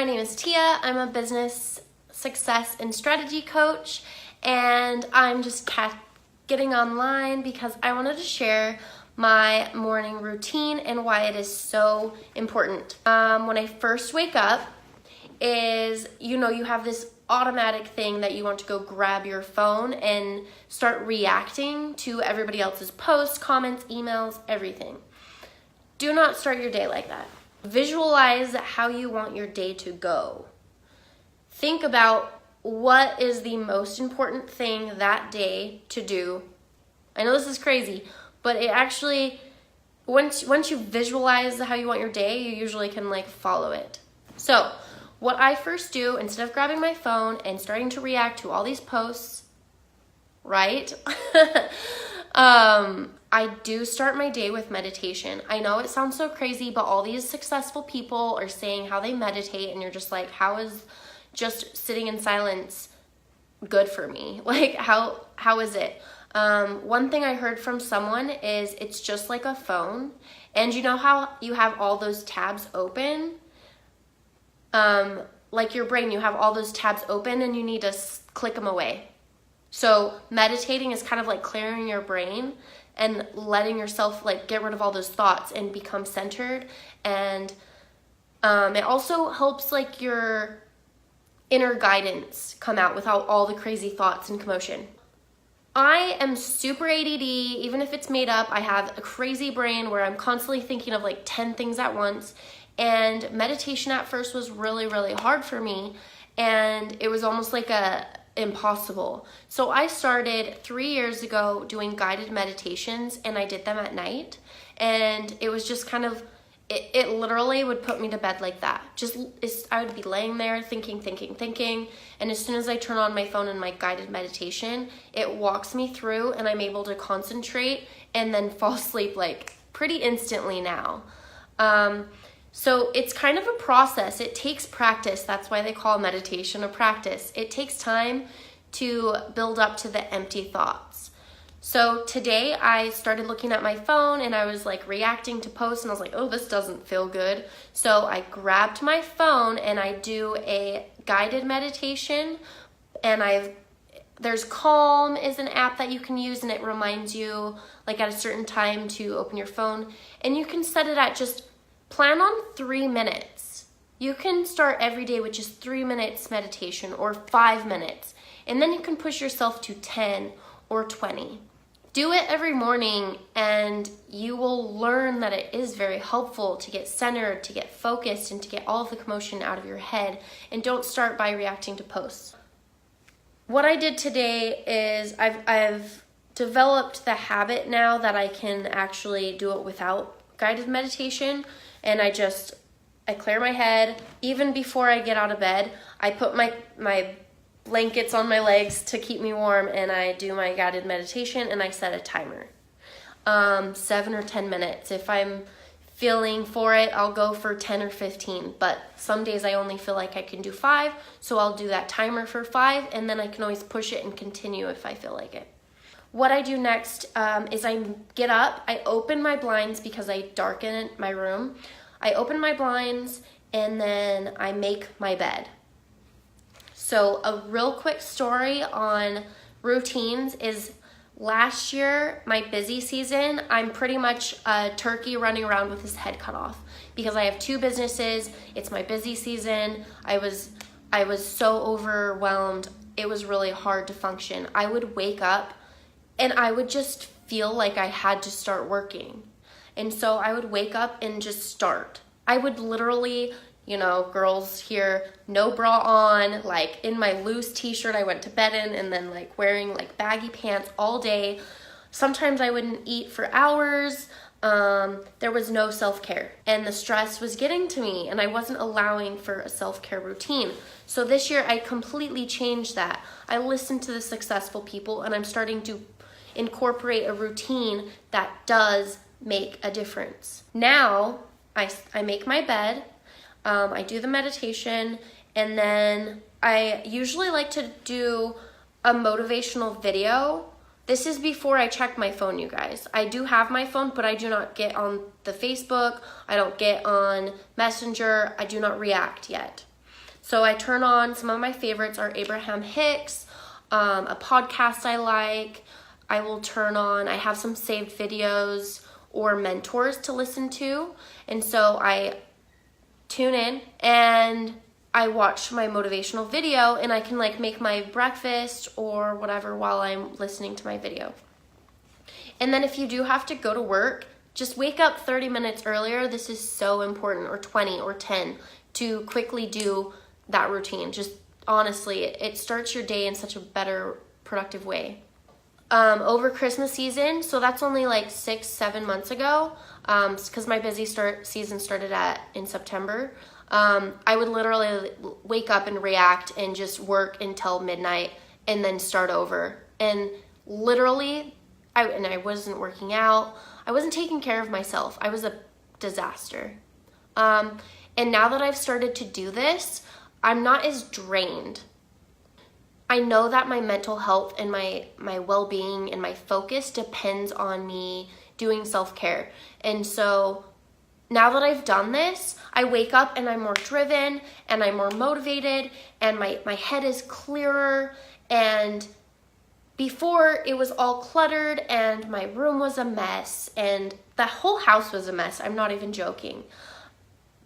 name is Tia. I'm a business success and strategy coach, and I'm just getting online because I wanted to share my morning routine and why it is so important. When I first wake up is, you have this automatic thing that you want to go grab your phone and start reacting to everybody else's posts, comments, emails, everything. Do not start your day like that. Visualize how you want your day to go. Think about what is the most important thing that day to do. I know this is crazy, but it actually, once you visualize how you want your day, you usually can follow it. So what I first do, instead of grabbing my phone and starting to react to all these posts, right? I do start my day with meditation. I know it sounds so crazy, but all these successful people are saying how they meditate, and you're just like, how is just sitting in silence good for me? How is it? One thing I heard from someone is it's just like a phone, and you know how you have all those tabs open? Like your brain, you have all those tabs open and you need to click them away. So meditating is kind of like clearing your brain and letting yourself get rid of all those thoughts and become centered. And it also helps your inner guidance come out without all the crazy thoughts and commotion. I am super ADD, even if it's made up. I have a crazy brain where I'm constantly thinking of 10 things at once. And meditation at first was really, really hard for me. And it was almost impossible. So I started 3 years ago doing guided meditations, and I did them at night. And it was just it literally would put me to bed like that. I would be laying there thinking. And as soon as I turn on my phone and my guided meditation, it walks me through and I'm able to concentrate and then fall asleep pretty instantly now. So it's kind of a process. It takes practice. That's why they call meditation a practice. It takes time to build up to the empty thoughts. So today I started looking at my phone and I was reacting to posts, and I was like, oh, this doesn't feel good. So I grabbed my phone and I do a guided meditation, and there's Calm is an app that you can use, and it reminds you at a certain time to open your phone, and you can set it at just plan on 3 minutes. You can start every day with just 3 minutes meditation or 5 minutes, and then you can push yourself to 10 or 20. Do it every morning, and you will learn that it is very helpful to get centered, to get focused, and to get all of the commotion out of your head. And don't start by reacting to posts. What I did today is I've developed the habit now that I can actually do it without guided meditation. And I clear my head. Even before I get out of bed, I put my blankets on my legs to keep me warm, and I do my guided meditation, and I set a timer. 7 or 10 minutes. If I'm feeling for it, I'll go for 10 or 15, but some days I only feel like I can do 5, so I'll do that timer for 5, and then I can always push it and continue if I feel like it. What I do next is I get up, I open my blinds because I darken my room. I open my blinds, and then I make my bed. So a real quick story on routines is last year, my busy season, I'm pretty much a turkey running around with his head cut off because I have 2 businesses. It's my busy season. I was so overwhelmed. It was really hard to function. I would wake up and I would just feel like I had to start working. And so I would wake up and just start. I would literally, girls here, no bra on, in my loose t-shirt I went to bed in, and then wearing baggy pants all day. Sometimes I wouldn't eat for hours. There was no self-care, and the stress was getting to me, and I wasn't allowing for a self-care routine. So this year I completely changed that. I listened to the successful people, and I'm starting to incorporate a routine that does make a difference. Now I make my bed, I do the meditation, and then I usually like to do a motivational video. This is before I check my phone, you guys. I do have my phone, but I do not get on the Facebook. I don't get on Messenger. I do not react yet. So I turn on, some of my favorites are Abraham Hicks, a podcast I like. I will turn on, I have some saved videos or mentors to listen to. And so I tune in and I watch my motivational video, and I can like make my breakfast or whatever while I'm listening to my video. And then if you do have to go to work, just wake up 30 minutes earlier. This is so important, or 20 or 10, to quickly do that routine. Just honestly, it starts your day in such a better, productive way. Over Christmas season, so that's only like 6-7 months ago, because my busy season started in September. I would literally wake up and react and just work until midnight and then start over. And literally, I wasn't working out. I wasn't taking care of myself. I was a disaster. And now that I've started to do this, I'm not as drained. I know that my mental health and my well-being and my focus depends on me doing self-care. And so now that I've done this, I wake up and I'm more driven and I'm more motivated and my head is clearer. And before, it was all cluttered and my room was a mess and the whole house was a mess. I'm not even joking.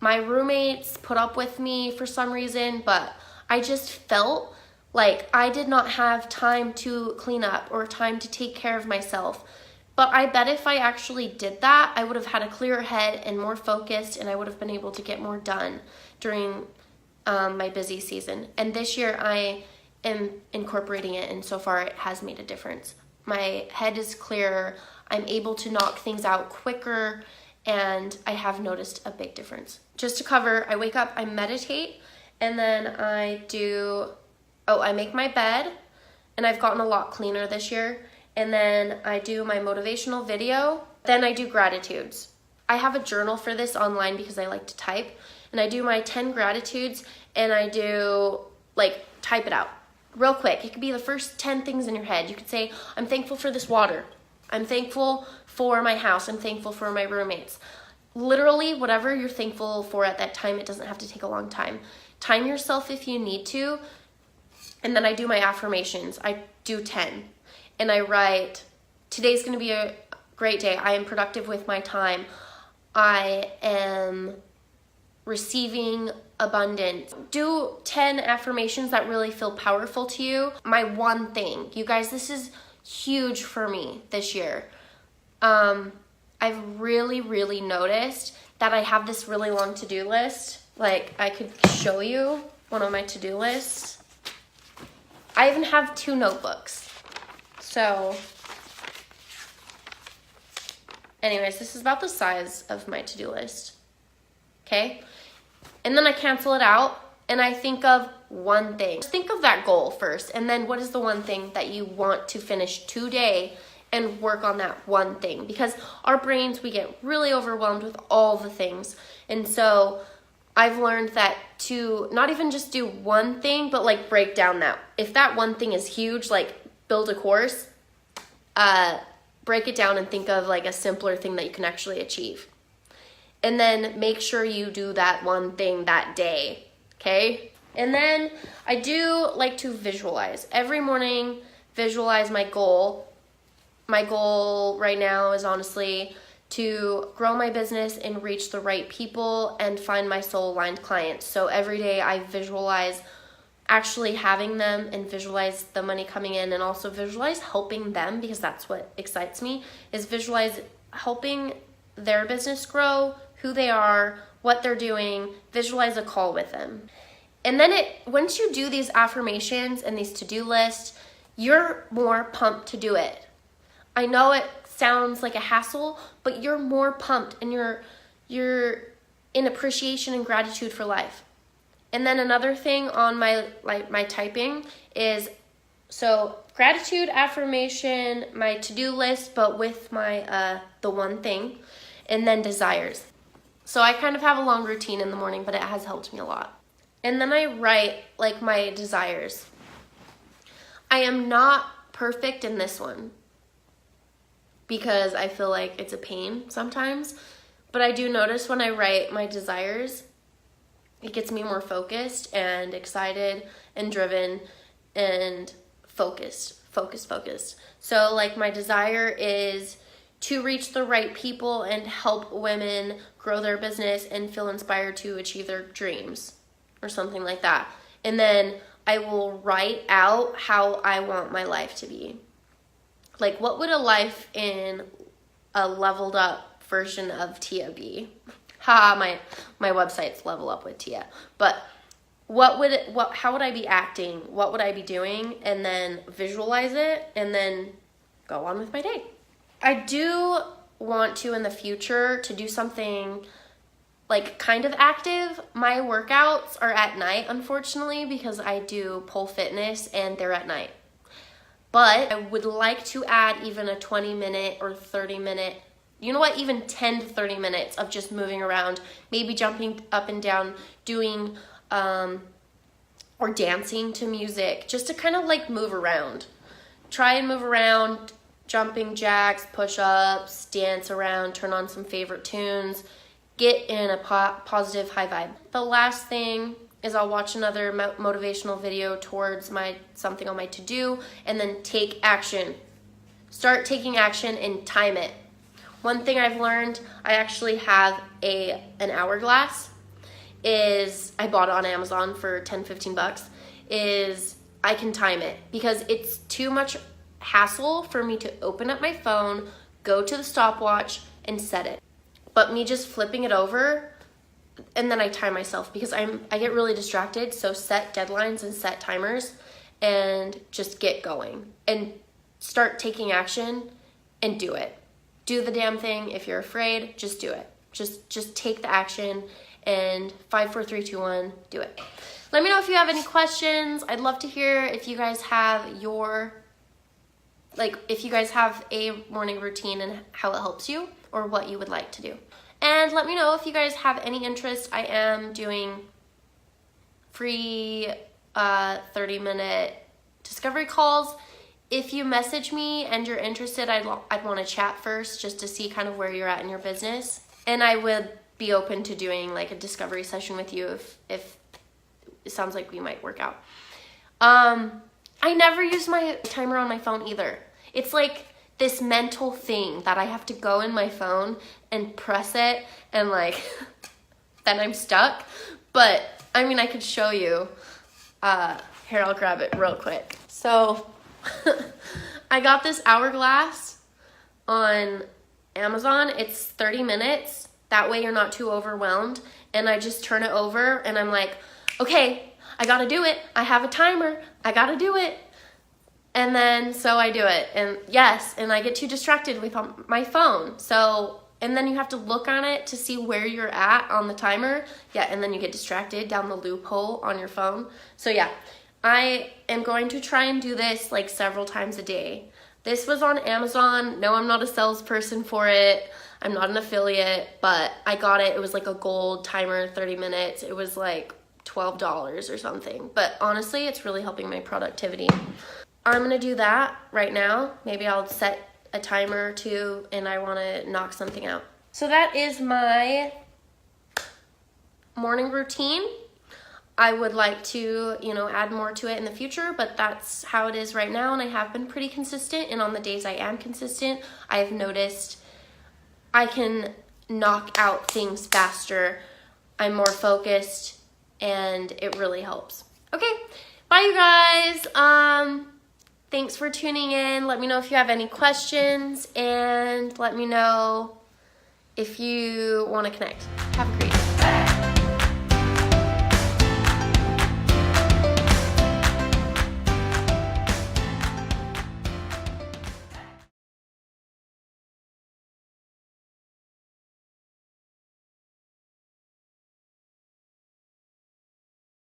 My roommates put up with me for some reason, but I just felt like I did not have time to clean up or time to take care of myself. But I bet if I actually did that, I would have had a clearer head and more focused, and I would have been able to get more done during my busy season. And this year I am incorporating it, and so far it has made a difference. My head is clearer, I'm able to knock things out quicker, and I have noticed a big difference. Just to cover, I wake up, I meditate, and then I make my bed, and I've gotten a lot cleaner this year. And then I do my motivational video. Then I do gratitudes. I have a journal for this online because I like to type. And I do my 10 gratitudes, and I do, type it out real quick. It could be the first 10 things in your head. You could say, I'm thankful for this water. I'm thankful for my house. I'm thankful for my roommates. Literally, whatever you're thankful for at that time, it doesn't have to take a long time. Time yourself if you need to. And then I do my affirmations. I do 10. And I write, today's going to be a great day. I am productive with my time. I am receiving abundance. Do 10 affirmations that really feel powerful to you. My one thing. You guys, this is huge for me this year. I've really noticed that I have this really long to-do list. I could show you one of my to-do lists. I even have 2 notebooks. So, anyways, this is about the size of my to-do list. Okay? And then I cancel it out, and I think of one thing. Just think of that goal first, and then what is the one thing that you want to finish today, and work on that one thing. Because our brains, we get really overwhelmed with all the things. And so I've learned that to not even just do one thing, but break down that. If that one thing is huge, build a course, break it down and think of a simpler thing that you can actually achieve. And then make sure you do that one thing that day, okay? And then I do like to visualize. Every morning, visualize my goal. My goal right now is honestly to grow my business and reach the right people and find my soul-aligned clients. So every day I visualize actually having them and visualize the money coming in, and also visualize helping them, because that's what excites me, is visualize helping their business grow, who they are, what they're doing, visualize a call with them. And then once you do these affirmations and these to-do lists, you're more pumped to do it. I know it sounds like a hassle, but you're more pumped and you're in appreciation and gratitude for life. And then another thing on my typing is, so gratitude, affirmation, my to-do list, but with my the one thing, and then desires. So I kind of have a long routine in the morning, but it has helped me a lot. And then I write my desires. I am not perfect in this one, because I feel like it's a pain sometimes. But I do notice when I write my desires, it gets me more focused and excited and driven and focused. So like my desire is to reach the right people and help women grow their business and feel inspired to achieve their dreams or something like that. And then I will write out how I want my life to be. Like, what would a life in a leveled up version of Tia be? My website's Level Up with Tia. But how would I be acting? What would I be doing? And then visualize it and then go on with my day. I do want to in the future to do something like kind of active. My workouts are at night, unfortunately, because I do pole fitness and they're at night. But I would like to add even a 20-minute or 30-minute, you know what, even 10 to 30 minutes of just moving around, maybe jumping up and down, doing or dancing to music, just to kind of like move around. Try and move around, jumping jacks, push-ups, dance around, turn on some favorite tunes, get in a positive high vibe. The last thing is I'll watch another motivational video towards something on my to-do, and then take action. Start taking action and time it. One thing I've learned, I actually have an hourglass. I bought it on Amazon for 10-15 bucks. I can time it because it's too much hassle for me to open up my phone, go to the stopwatch, and set it. But me just flipping it over, and then I time myself because I get really distracted. So set deadlines and set timers and just get going and start taking action and do it. Do the damn thing. If you're afraid, just do it. Just take the action, and 5, 4, 3, 2, 1, do it. Let me know if you have any questions. I'd love to hear if you guys have if you guys have a morning routine and how it helps you or what you would like to do. And let me know if you guys have any interest. I am doing free 30-minute discovery calls. If you message me and you're interested, I'd want to chat first just to see kind of where you're at in your business. And I would be open to doing like a discovery session with you if it sounds like we might work out. I never use my timer on my phone either. It's like this mental thing that I have to go in my phone and press it and like, then I'm stuck. But I mean, I could show you. Here, I'll grab it real quick. So I got this hourglass on Amazon. It's 30 minutes. That way you're not too overwhelmed. And I just turn it over and I'm like, okay, I gotta do it. I have a timer. I gotta do it. And then, so I do it. And yes, and I get too distracted with my phone. So, and then you have to look on it to see where you're at on the timer. Yeah, and then you get distracted down the loophole on your phone. So yeah, I am going to try and do this like several times a day. This was on Amazon. No, I'm not a salesperson for it. I'm not an affiliate, but I got it. It was like a gold timer, 30 minutes. It was like $12 or something. But honestly, it's really helping my productivity. I'm gonna do that right now. Maybe I'll set a timer or two and I wanna knock something out. So that is my morning routine. I would like to, add more to it in the future, but that's how it is right now. And I have been pretty consistent. And on the days I am consistent, I've noticed I can knock out things faster. I'm more focused and it really helps. Okay, bye you guys. Thanks for tuning in. Let me know if you have any questions and let me know if you want to connect. Have a great day.